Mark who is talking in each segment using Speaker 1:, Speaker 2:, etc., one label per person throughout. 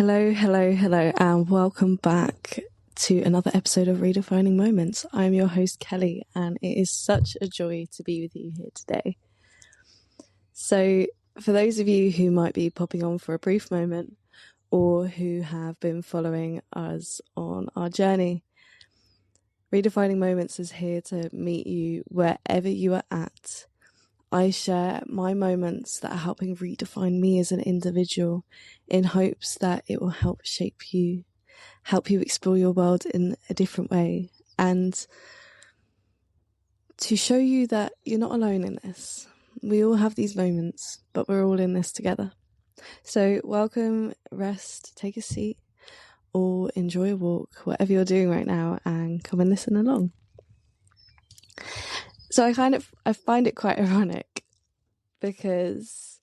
Speaker 1: Hello, and welcome back to another episode of Redefining Moments. I'm your host, Kelly, and it is such a joy to be with you here today. So, for those of you who might be popping on for a brief moment, or who have been following us on our journey, Redefining Moments is here to meet you wherever you are at. I share my moments that are helping redefine me as an individual in hopes that it will help shape you, help you explore your world in a different way, and to show you that you're not alone in this. We all have these moments, but we're all in this together. So welcome, rest, take a seat, or enjoy a walk, whatever you're doing right now, and come and listen along. So I find it quite ironic because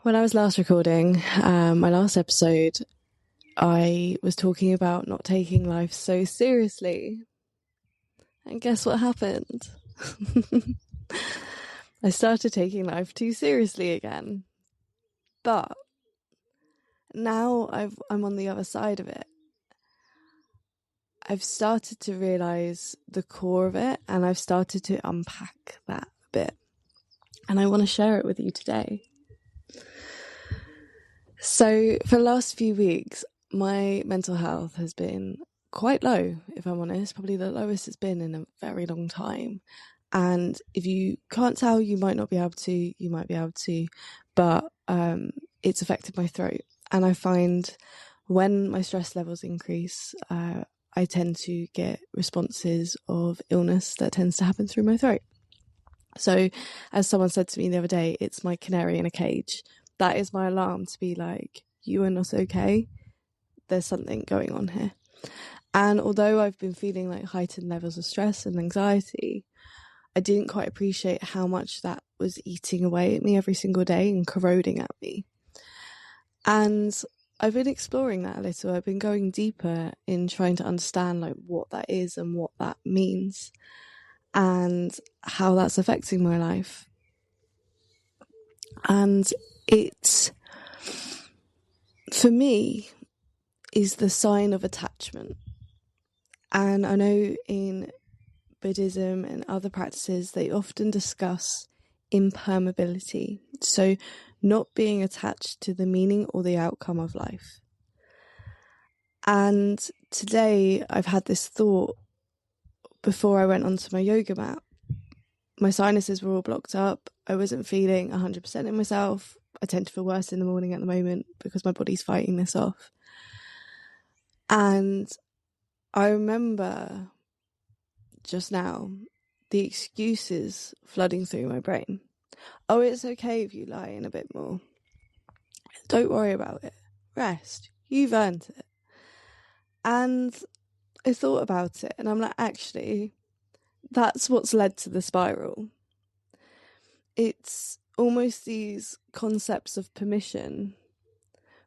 Speaker 1: when I was last recording my last episode, I was talking about not taking life so seriously. And guess what happened? I started taking life too seriously again. But now I'm on the other side of it. I've started to realise the core of it, and I've started to unpack that a bit. And I want to share it with you today. So for the last few weeks, my mental health has been quite low, if I'm honest, probably the lowest it's been in a very long time. And if you can't tell, you might not be able to, you might be able to, but it's affected my throat. And I find when my stress levels increase, I tend to get responses of illness that tends to happen through my throat. So as someone said to me the other day, it's my canary in a cage. That is my alarm to be like, you are not okay. There's something going on here. And although I've been feeling like heightened levels of stress and anxiety, I didn't quite appreciate how much that was eating away at me every single day and corroding at me. And I've been exploring that a little. I've been going deeper in trying to understand like what that is and what that means and how that's affecting my life. And it, for me, is the sign of attachment. And I know in Buddhism and other practices, they often discuss impermeability. So not being attached to the meaning or the outcome of life. And today I've had this thought before I went onto my yoga mat. My sinuses were all blocked up. I wasn't feeling 100% in myself. I tend to feel worse in the morning at the moment because my body's fighting this off. And I remember just now the excuses flooding through my brain. Oh, it's okay if you lie in a bit more. Don't worry about it. Rest. You've earned it. And I thought about it and I'm like, actually, that's what's led to the spiral. It's almost these concepts of permission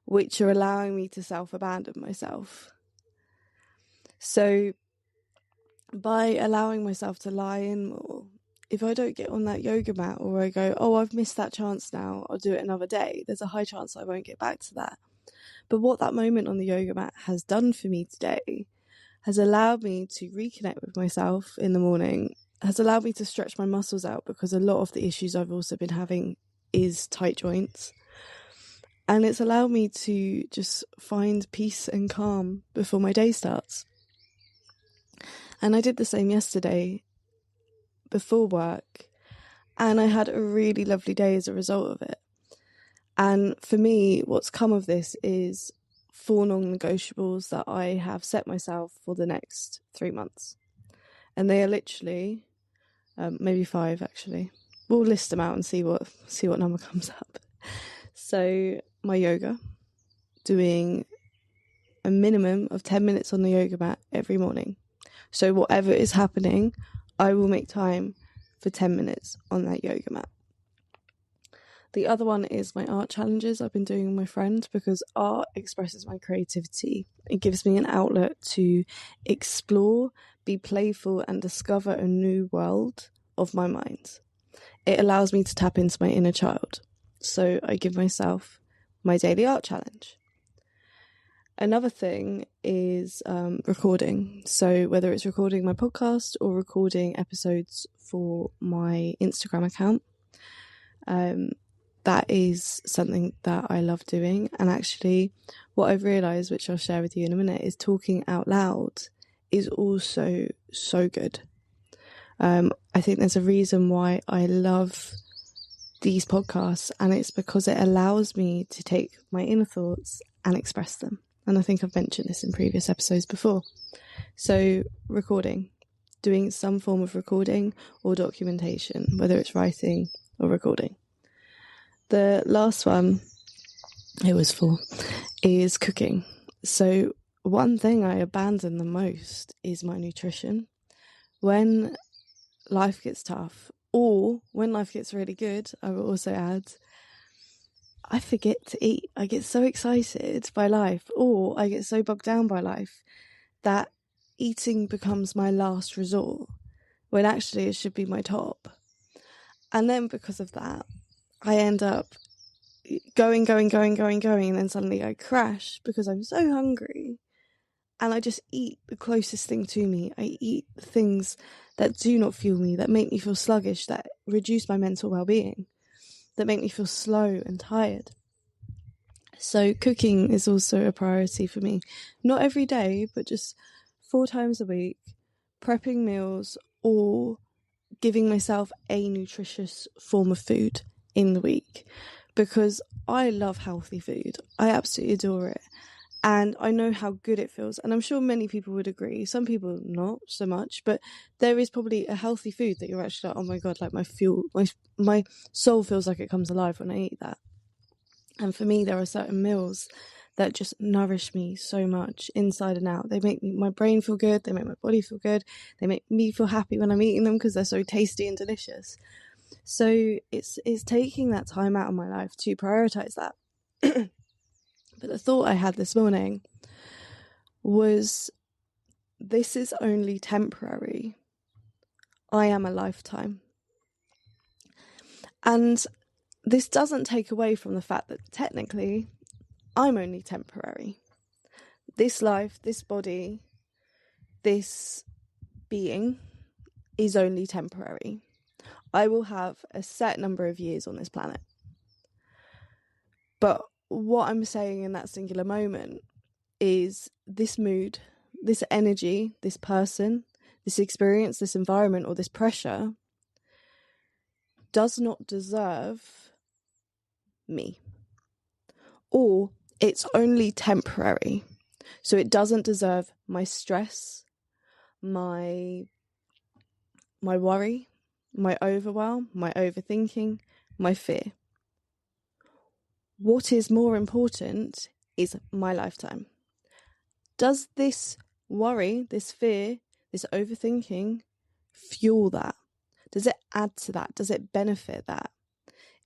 Speaker 1: which are allowing me to self-abandon myself. So by allowing myself to lie in more, if I don't get on that yoga mat or I go, oh, I've missed that chance now, I'll do it another day, there's a high chance I won't get back to that. But what that moment on the yoga mat has done for me today has allowed me to reconnect with myself in the morning, has allowed me to stretch my muscles out because a lot of the issues I've also been having is tight joints. And it's allowed me to just find peace and calm before my day starts. And I did the same yesterday before work, and I had a really lovely day as a result of it. And for me, what's come of this is 4 non-negotiables that I have set myself for the next 3 months. And they are literally, maybe 5 actually. We'll list them out and see what number comes up. So my yoga, doing a minimum of 10 minutes on the yoga mat every morning. So whatever is happening, I will make time for 10 minutes on that yoga mat. The other one is my art challenges I've been doing with my friend, because art expresses my creativity. It gives me an outlet to explore, be playful, and discover a new world of my mind. It allows me to tap into my inner child. So I give myself my daily art challenge. Another thing is recording. So whether it's recording my podcast or recording episodes for my Instagram account, that is something that I love doing. And actually, what I've realised, which I'll share with you in a minute, is talking out loud is also so good. I think there's a reason why I love these podcasts, and it's because it allows me to take my inner thoughts and express them. And I think I've mentioned this in previous episodes before. So recording, doing some form of recording or documentation, whether it's writing or recording. The last one it was for is cooking. So one thing I abandon the most is my nutrition. When life gets tough, or when life gets really good, I will also add, I forget to eat. I get so excited by life, or I get so bogged down by life that eating becomes my last resort, when actually it should be my top. And then because of that, I end up going, and then suddenly I crash because I'm so hungry. And I just eat the closest thing to me. I eat things that do not fuel me, that make me feel sluggish, that reduce my mental well-being, that make me feel slow and tired. So cooking is also a priority for me. Not every day, but just 4 times a week, prepping meals or giving myself a nutritious form of food in the week. Because I love healthy food. I absolutely adore it. And I know how good it feels. And I'm sure many people would agree. Some people not so much. But there is probably a healthy food that you're actually like, oh my God, like my soul feels like it comes alive when I eat that. And for me, there are certain meals that just nourish me so much inside and out. They make my brain feel good. They make my body feel good. They make me feel happy when I'm eating them because they're so tasty and delicious. So it's taking that time out of my life to prioritize that. But the thought I had this morning was, this is only temporary. I am a lifetime. And this doesn't take away from the fact that technically I'm only temporary. This life, this body, this being is only temporary. I will have a set number of years on this planet. But what I'm saying in that singular moment is this mood, this energy, this person, this experience, this environment, or this pressure does not deserve me. Or it's only temporary. So it doesn't deserve my stress, my worry, my overwhelm, my overthinking, my fear. What is more important is my lifetime. Does this worry, this fear, this overthinking fuel that? Does it add to that? Does it benefit that?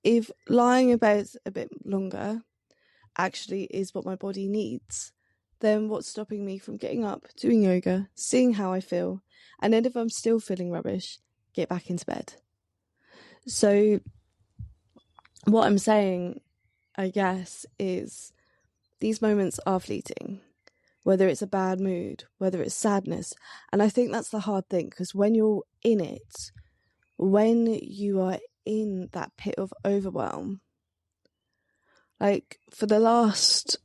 Speaker 1: If lying about a bit longer actually is what my body needs, then what's stopping me from getting up, doing yoga, seeing how I feel, and then if I'm still feeling rubbish, get back into bed? So what I'm saying, I guess, is these moments are fleeting, whether it's a bad mood, whether it's sadness. And I think that's the hard thing, because when you're in it, when you are in that pit of overwhelm, like for the last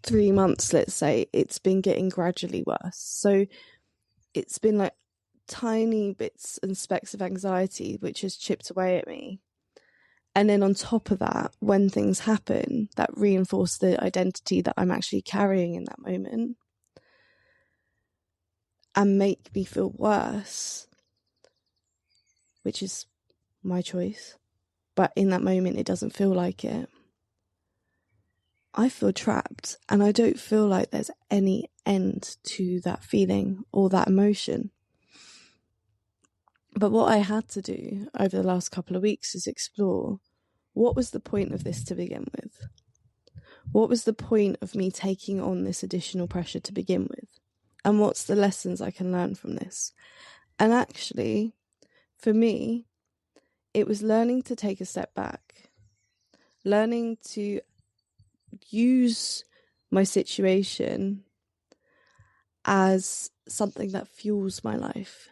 Speaker 1: 3 months, let's say, it's been getting gradually worse. So it's been like tiny bits and specks of anxiety which has chipped away at me. And then on top of that, when things happen that reinforce the identity that I'm actually carrying in that moment and make me feel worse, which is my choice, but in that moment it doesn't feel like it, I feel trapped, and I don't feel like there's any end to that feeling or that emotion. But what I had to do over the last couple of weeks is explore, what was the point of this to begin with? What was the point of me taking on this additional pressure to begin with? And what's the lessons I can learn from this? And actually, for me, it was learning to take a step back, learning to use my situation as something that fuels my life,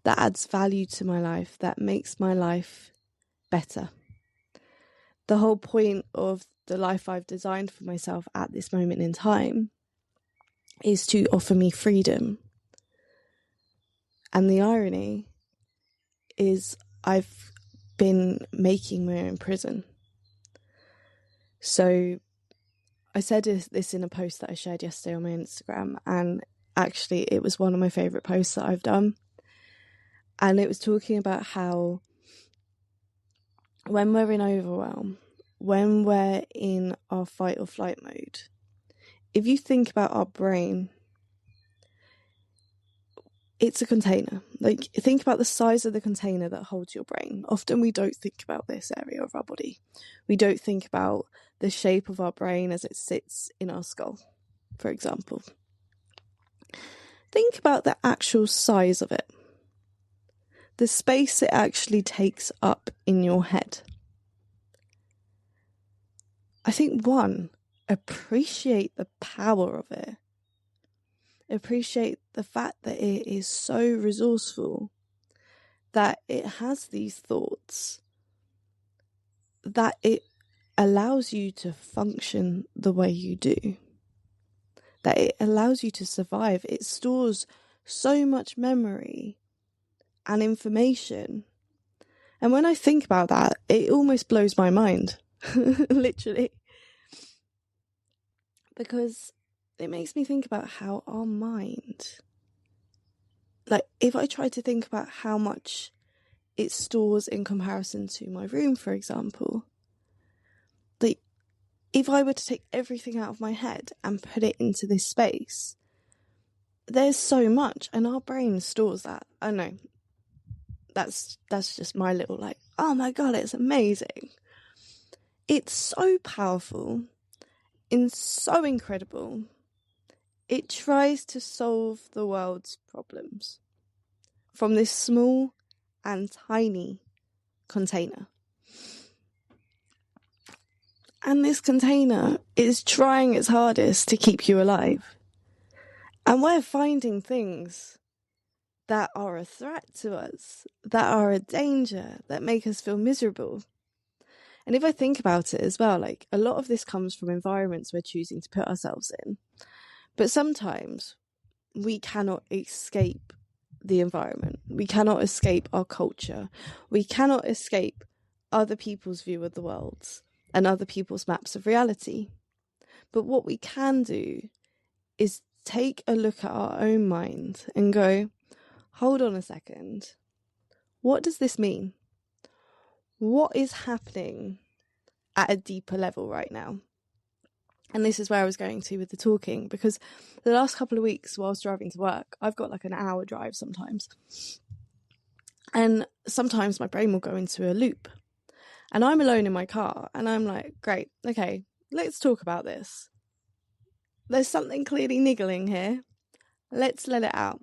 Speaker 1: that adds value to my life, that makes my life better. The whole point of the life I've designed for myself at this moment in time is to offer me freedom. And the irony is I've been making my own prison. So I said this in a post that I shared yesterday on my Instagram, and actually it was one of my favourite posts that I've done. And it was talking about how when we're in overwhelm, when we're in our fight or flight mode, if you think about our brain, it's a container. Like, think about the size of the container that holds your brain. Often we don't think about this area of our body. We don't think about the shape of our brain as it sits in our skull, for example. Think about the actual size of it. The space it actually takes up in your head. I think, one, appreciate the power of it. Appreciate the fact that it is so resourceful, that it has these thoughts, that it allows you to function the way you do, that it allows you to survive. It stores so much memory and information. And when I think about that, it almost blows my mind, literally. Because it makes me think about how our mind, like if I try to think about how much it stores in comparison to my room, for example, like if I were to take everything out of my head and put it into this space, there's so much, and our brain stores that. I know that's just my little like, oh my god, it's amazing. It's so powerful and so incredible. It tries to solve the world's problems from this small and tiny container. And this container is trying its hardest to keep you alive. And we're finding things that are a threat to us, that are a danger, that make us feel miserable. And if I think about it as well, like a lot of this comes from environments we're choosing to put ourselves in. But sometimes we cannot escape the environment. We cannot escape our culture. We cannot escape other people's view of the world and other people's maps of reality. But what we can do is take a look at our own mind and go, hold on a second. What does this mean? What is happening at a deeper level right now? And this is where I was going to with the talking, because the last couple of weeks whilst driving to work, I've got like an hour drive sometimes. And sometimes my brain will go into a loop. And I'm alone in my car and I'm like, great, okay, let's talk about this. There's something clearly niggling here. Let's let it out.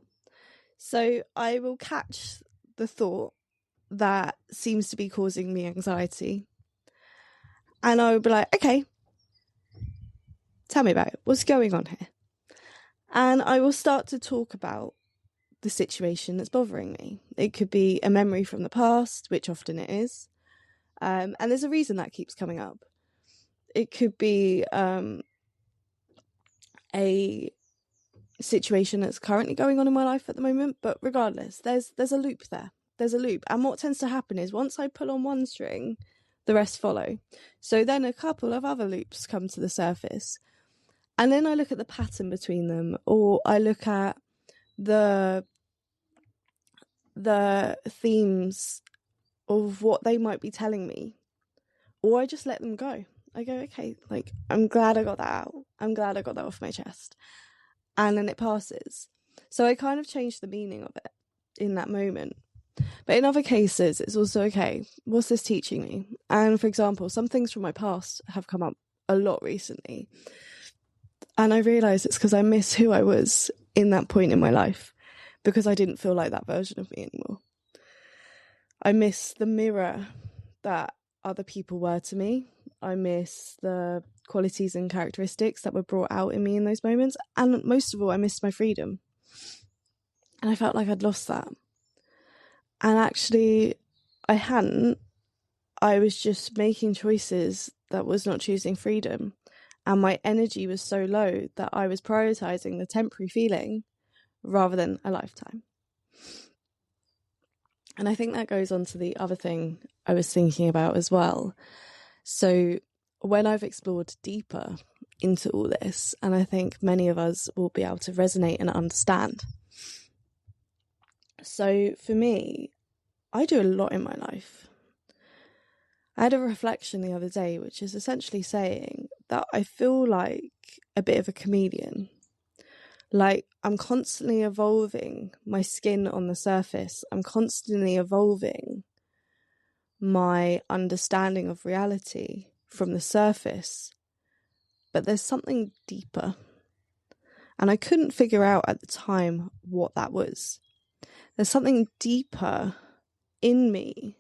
Speaker 1: So I will catch the thought that seems to be causing me anxiety. And I will be like, okay, tell me about it. What's going on here? And I will start to talk about the situation that's bothering me. It could be a memory from the past, which often it is. And there's a reason that keeps coming up. It could be a situation that's currently going on in my life at the moment. But regardless, there's a loop there. There's a loop. And what tends to happen is once I pull on one string, the rest follow. So then a couple of other loops come to the surface. And then I look at the pattern between them, or I look at the themes of what they might be telling me, or I just let them go. I go, okay, like, I'm glad I got that out. I'm glad I got that off my chest. And then it passes. So I kind of change the meaning of it in that moment. But in other cases, it's also, okay, what's this teaching me? And for example, some things from my past have come up a lot recently. And I realise it's because I miss who I was in that point in my life, because I didn't feel like that version of me anymore. I miss the mirror that other people were to me. I miss the qualities and characteristics that were brought out in me in those moments. And most of all, I missed my freedom. And I felt like I'd lost that. And actually, I hadn't. I was just making choices that was not choosing freedom. And my energy was so low that I was prioritizing the temporary feeling rather than a lifetime. And I think that goes on to the other thing I was thinking about as well. So when I've explored deeper into all this, and I think many of us will be able to resonate and understand. So for me, I do a lot in my life. I had a reflection the other day, which is essentially saying that I feel like a bit of a chameleon. Like, I'm constantly evolving my skin on the surface. I'm constantly evolving my understanding of reality from the surface. But there's something deeper. And I couldn't figure out at the time what that was. There's something deeper in me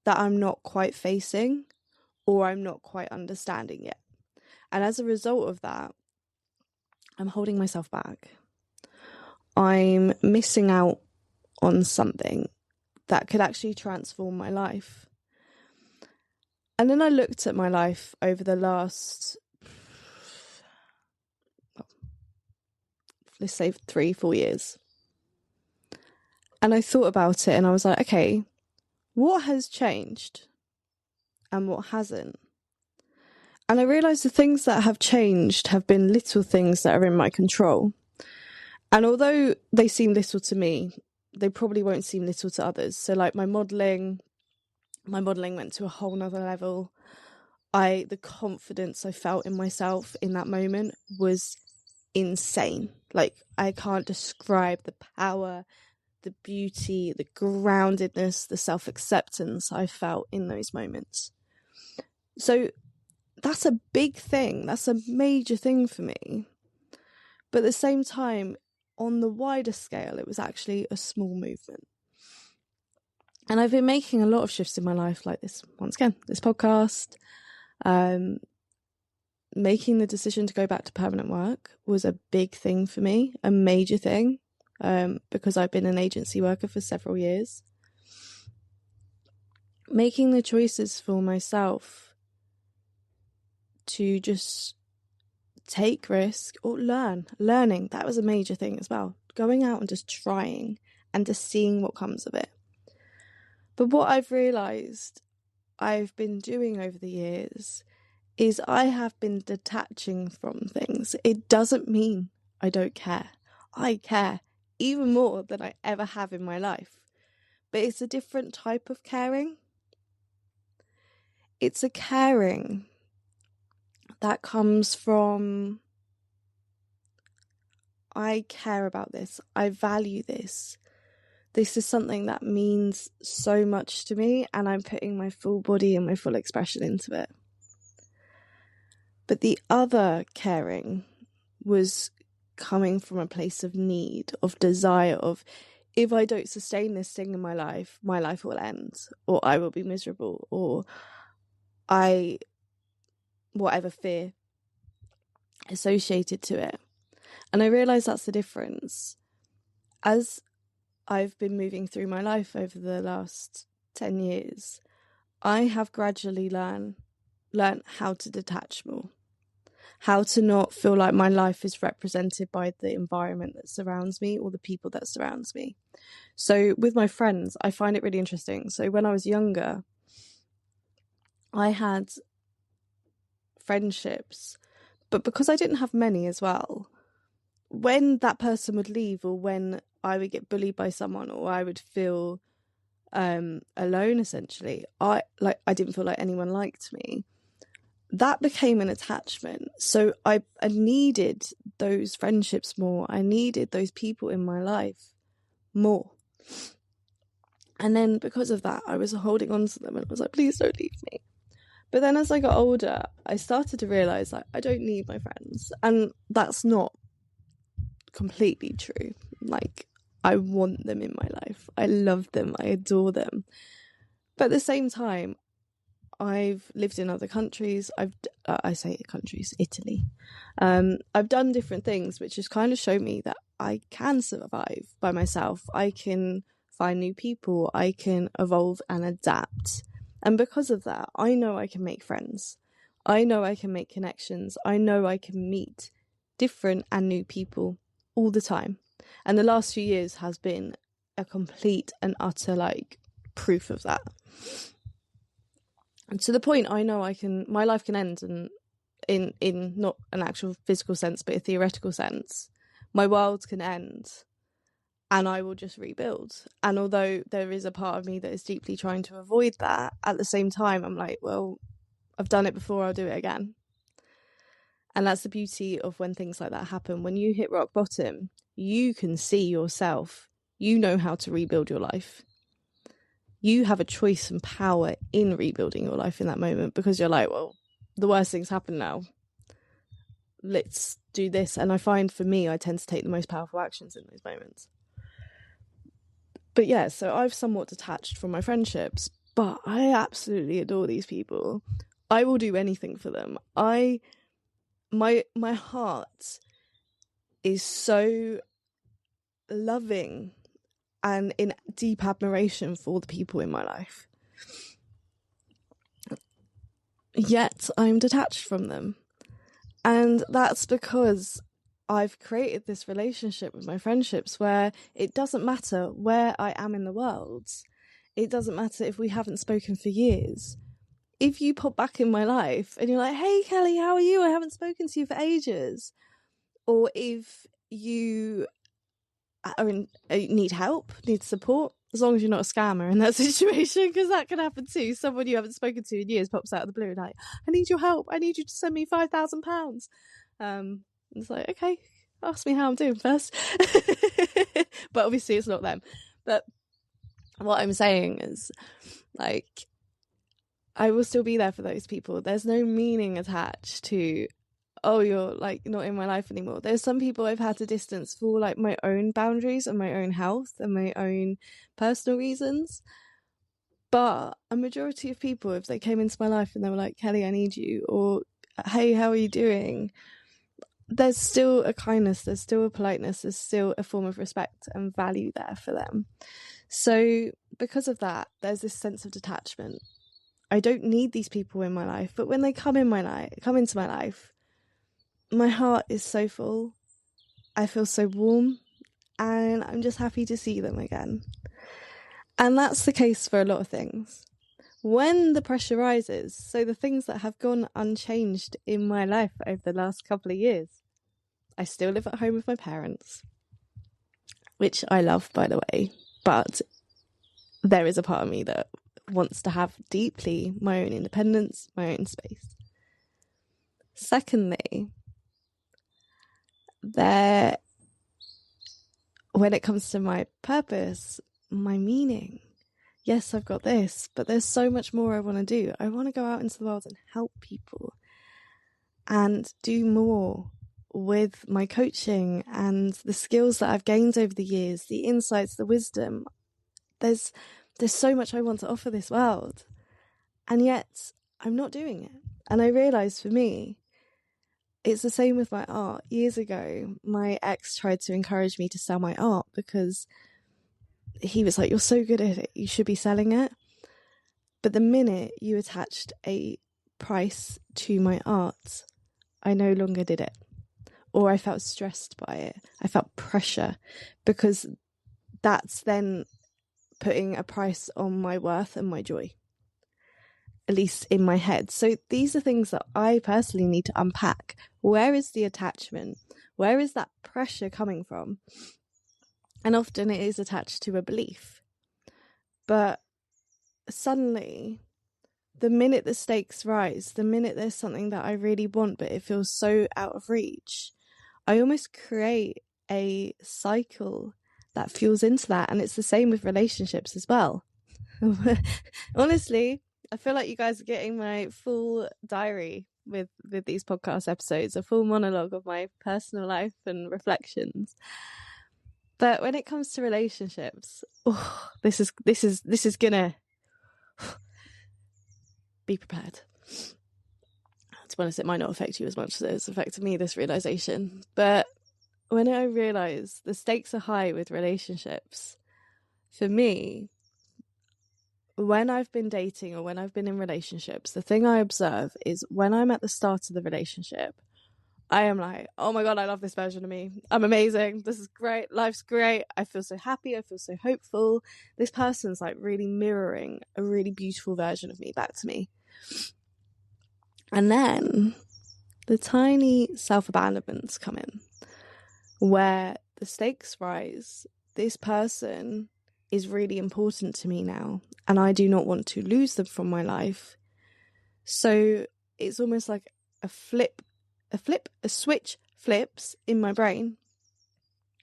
Speaker 1: that I'm not quite facing or I'm not quite understanding yet. And as a result of that, I'm holding myself back. I'm missing out on something that could actually transform my life. And then I looked at my life over the last, let's say 3-4 years. And I thought about it and I was like, okay, what has changed and what hasn't? And I realised the things that have changed have been little things that are in my control. And although they seem little to me, they probably won't seem little to others. So like my modelling went to a whole nother level. The confidence I felt in myself in that moment was insane. Like, I can't describe the power, the beauty, the groundedness, the self-acceptance I felt in those moments. So that's a big thing. That's a major thing for me. But at the same time, on the wider scale, it was actually a small movement. And I've been making a lot of shifts in my life, like this, once again, this podcast. Making the decision to go back to permanent work was a big thing for me, a major thing, because I've been an agency worker for several years. Making the choices for myself to just take risk or learning, that was a major thing as well. Going out and just trying and just seeing what comes of it. But what I've realised I've been doing over the years is I have been detaching from things. It doesn't mean I don't care. I care even more than I ever have in my life. But it's a different type of caring. It's a caring that comes from, I care about this. I value this. This is something that means so much to me, and I'm putting my full body and my full expression into it. But the other caring was coming from a place of need, of desire, of, if I don't sustain this thing in my life will end, or I will be miserable, or whatever fear associated to it. And I realised that's the difference. As I've been moving through my life over the last 10 years, I have gradually learned how to detach more. How to not feel like my life is represented by the environment that surrounds me or the people that surrounds me. So with my friends, I find it really interesting. So when I was younger, I had friendships, but because I didn't have many as well, when that person would leave, or when I would get bullied by someone, or I would feel alone, essentially, I didn't feel like anyone liked me. That became an attachment. So I needed those friendships more. I needed those people in my life more. And then because of that, I was holding on to them and I was like, please don't leave me. But then as I got older, I started to realise, like, I don't need my friends. And that's not completely true. Like, I want them in my life. I love them. I adore them. But at the same time, I've lived in other countries. I say countries, Italy. I've done different things, which has kind of shown me that I can survive by myself. I can find new people. I can evolve and adapt. And because of that, I know I can make friends. I know I can make connections. I know I can meet different and new people all the time. And the last few years has been a complete and utter proof of that. And to the point I know my life can end, and in not an actual physical sense, but a theoretical sense, my world can end and I will just rebuild. And although there is a part of me that is deeply trying to avoid that, at the same time, I'm like, well, I've done it before, I'll do it again. And that's the beauty of when things like that happen. When you hit rock bottom, you can see yourself. You know how to rebuild your life. You have a choice and power in rebuilding your life in that moment, because you're like, well, the worst things happen now. Let's do this. And I find for me, I tend to take the most powerful actions in those moments. But yeah, so I've somewhat detached from my friendships, but I absolutely adore these people. I will do anything for them. My heart is so loving and in deep admiration for the people in my life. Yet I'm detached from them. And that's because I've created this relationship with my friendships where it doesn't matter where I am in the world. It doesn't matter if we haven't spoken for years. If you pop back in my life and you're like, hey, Kelly, how are you? I haven't spoken to you for ages. Or if you need help, need support, as long as you're not a scammer in that situation, because that can happen too. Someone you haven't spoken to in years pops out of the blue like, I need your help. I need you to send me £5,000. It's like, okay, ask me how I'm doing first. But obviously it's not them. But what I'm saying is, I will still be there for those people. There's no meaning attached to, oh, you're not in my life anymore. There's some people I've had to distance for my own boundaries and my own health and my own personal reasons. But a majority of people, if they came into my life and they were like, Kelly, I need you, or hey, how are you doing? There's still a kindness, there's still a politeness, there's still a form of respect and value there for them. So because of that, there's this sense of detachment. I don't need these people in my life, but when they come into my life, my heart is so full. I feel so warm, and I'm just happy to see them again. And that's the case for a lot of things. When the pressure rises, so the things that have gone unchanged in my life over the last couple of years, I still live at home with my parents, which I love, by the way, but there is a part of me that wants to have deeply my own independence, my own space. Secondly, when it comes to my purpose, my meaning, yes, I've got this, but there's so much more I want to do. I want to go out into the world and help people and do more with my coaching and the skills that I've gained over the years, the insights, the wisdom. There's so much I want to offer this world, and yet I'm not doing it. And I realised for me, it's the same with my art. Years ago, my ex tried to encourage me to sell my art because he was like, you're so good at it, you should be selling it. But the minute you attached a price to my art, I no longer did it. Or I felt stressed by it. I felt pressure, because that's then putting a price on my worth and my joy, at least in my head. So these are things that I personally need to unpack. Where is the attachment? Where is that pressure coming from? And often it is attached to a belief. But suddenly, the minute the stakes rise, the minute there's something that I really want, but it feels so out of reach, I almost create a cycle that fuels into that. And it's the same with relationships as well. Honestly, I feel like you guys are getting my full diary with these podcast episodes, a full monologue of my personal life and reflections. But when it comes to relationships, this is gonna be prepared. To be honest, it might not affect you as much as it's affected me, this realization. But when I realize the stakes are high with relationships, for me, when I've been dating or when I've been in relationships, the thing I observe is when I'm at the start of the relationship, I am like, oh my God, I love this version of me. I'm amazing. This is great. Life's great. I feel so happy. I feel so hopeful. This person's like really mirroring a really beautiful version of me back to me. And then the tiny self-abandonments come in where the stakes rise. This person is really important to me now, and I do not want to lose them from my life. So it's almost like a switch flips in my brain,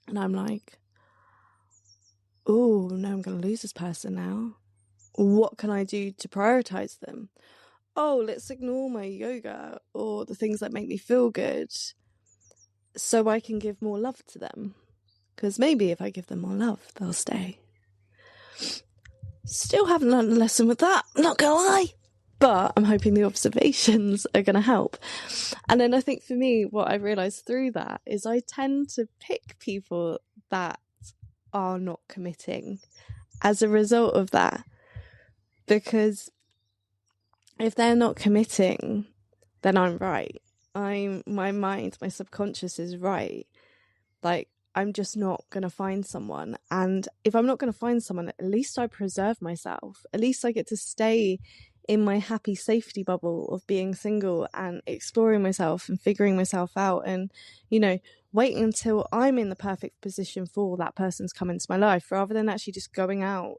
Speaker 1: and I'm like, oh no, I'm going to lose this person now. What can I do to prioritize them? Oh, let's ignore my yoga or the things that make me feel good so I can give more love to them. Because maybe if I give them more love, they'll stay. Still haven't learned a lesson with that, not gonna lie. But I'm hoping the observations are going to help. And then I think for me, what I realised through that is I tend to pick people that are not committing as a result of that. Because if they're not committing, then I'm right. My mind, my subconscious is right. Like, I'm just not going to find someone. And if I'm not going to find someone, at least I preserve myself. At least I get to stay in my happy safety bubble of being single and exploring myself and figuring myself out and, you know, waiting until I'm in the perfect position for that person's come into my life, rather than actually just going out,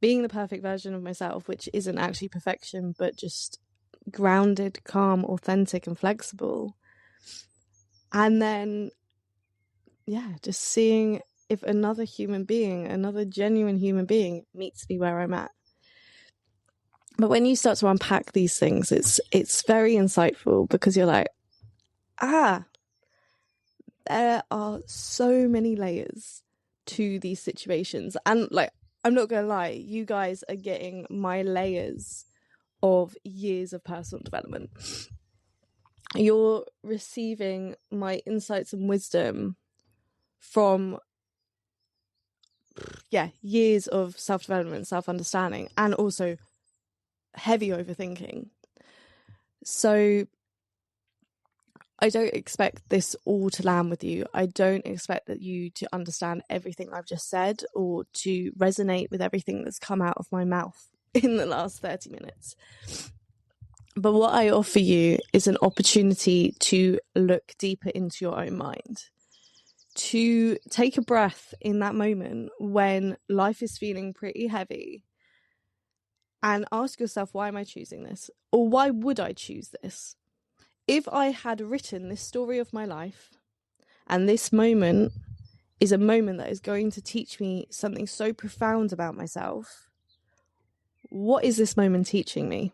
Speaker 1: being the perfect version of myself, which isn't actually perfection, but just grounded, calm, authentic and flexible. And then, yeah, just seeing if another human being, another genuine human being meets me where I'm at. But when you start to unpack these things, it's very insightful, because you're like, there are so many layers to these situations. And like, I'm not going to lie, you guys are getting my layers of years of personal development. You're receiving my insights and wisdom from, years of self-development, self-understanding, and also heavy overthinking. So I don't expect this all to land with you. I don't expect that you to understand everything I've just said or to resonate with everything that's come out of my mouth in the last 30 minutes. But what I offer you is an opportunity to look deeper into your own mind, to take a breath in that moment when life is feeling pretty heavy, and ask yourself, why am I choosing this? Or why would I choose this? If I had written this story of my life, and this moment is a moment that is going to teach me something so profound about myself, what is this moment teaching me?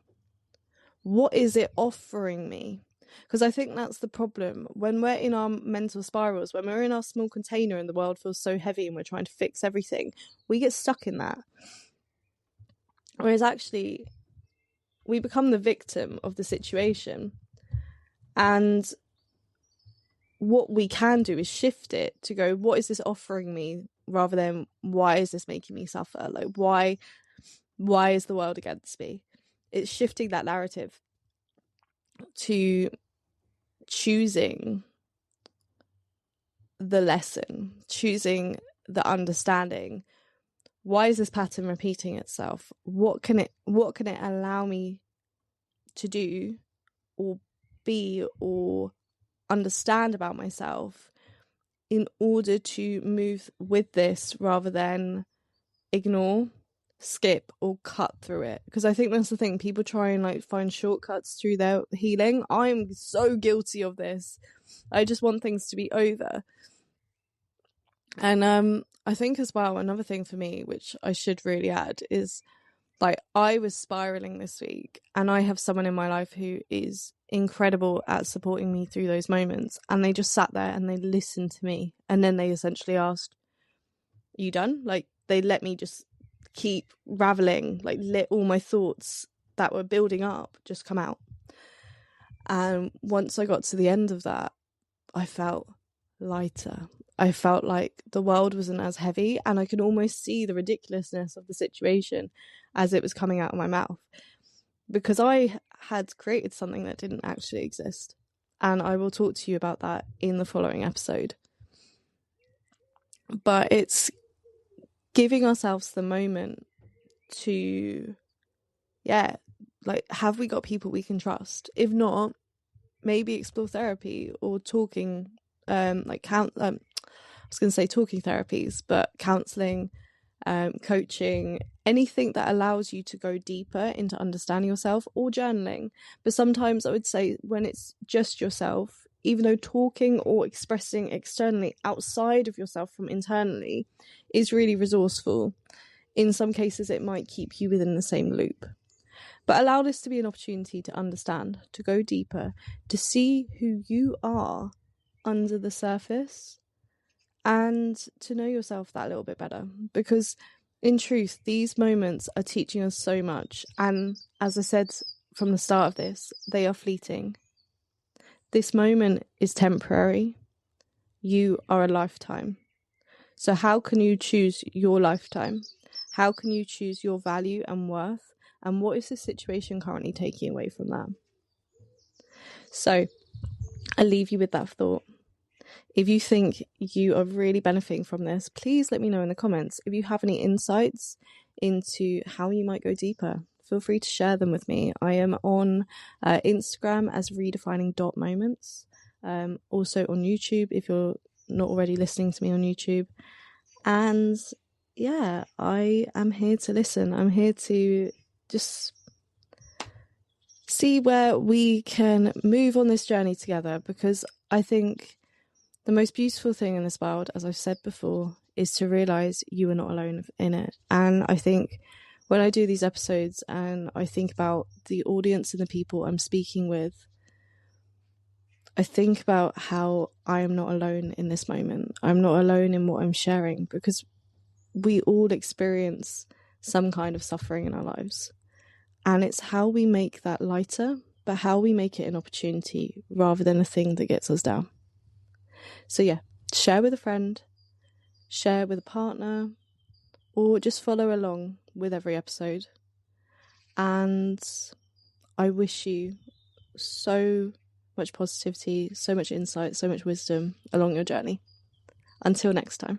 Speaker 1: What is it offering me? Because I think that's the problem. When we're in our mental spirals, when we're in our small container and the world feels so heavy and we're trying to fix everything, we get stuck in that. Whereas actually, we become the victim of the situation. And what we can do is shift it to go, what is this offering me? Rather than, why is this making me suffer? Like, why is the world against me? It's shifting that narrative to choosing the lesson, choosing the understanding. Why is this pattern repeating itself? What can it allow me to do or be or understand about myself in order to move with this, rather than ignore, skip or cut through it? Because I think that's the thing, people try and like find shortcuts through their healing. I'm so guilty of this. I just want things to be over. And I think as well, another thing for me, which I should really add, is like, I was spiraling this week, and I have someone in my life who is incredible at supporting me through those moments, and they just sat there and they listened to me, and then they essentially asked, "You done?" Like, they let me just keep raveling, like let all my thoughts that were building up just come out. And once I got to the end of that, I felt lighter. I felt like the world wasn't as heavy, and I could almost see the ridiculousness of the situation as it was coming out of my mouth, because I had created something that didn't actually exist. And I will talk to you about that in the following episode. But it's giving ourselves the moment to, have we got people we can trust? If not, maybe explore therapy or talking, I was going to say talking therapies, but counselling, coaching, anything that allows you to go deeper into understanding yourself, or journaling. But sometimes I would say when it's just yourself, even though talking or expressing externally outside of yourself from internally is really resourceful, in some cases it might keep you within the same loop. But allow this to be an opportunity to understand, to go deeper, to see who you are under the surface, and to know yourself that little bit better. Because in truth, these moments are teaching us so much. And as I said from the start of this, they are fleeting. This moment is temporary. You are a lifetime. So how can you choose your lifetime? How can you choose your value and worth? And what is the situation currently taking away from that? So I leave you with that thought. If you think you are really benefiting from this, please let me know in the comments. If you have any insights into how you might go deeper, feel free to share them with me. I am on Instagram as redefining.moments. Also on YouTube, if you're not already listening to me on YouTube. And yeah, I am here to listen. I'm here to just see where we can move on this journey together, because I think the most beautiful thing in this world, as I've said before, is to realise you are not alone in it. And I think when I do these episodes and I think about the audience and the people I'm speaking with, I think about how I am not alone in this moment. I'm not alone in what I'm sharing, because we all experience some kind of suffering in our lives. And it's how we make that lighter, but how we make it an opportunity rather than a thing that gets us down. So yeah, share with a friend, share with a partner, or just follow along with every episode. And I wish you so much positivity, so much insight, so much wisdom along your journey. Until next time.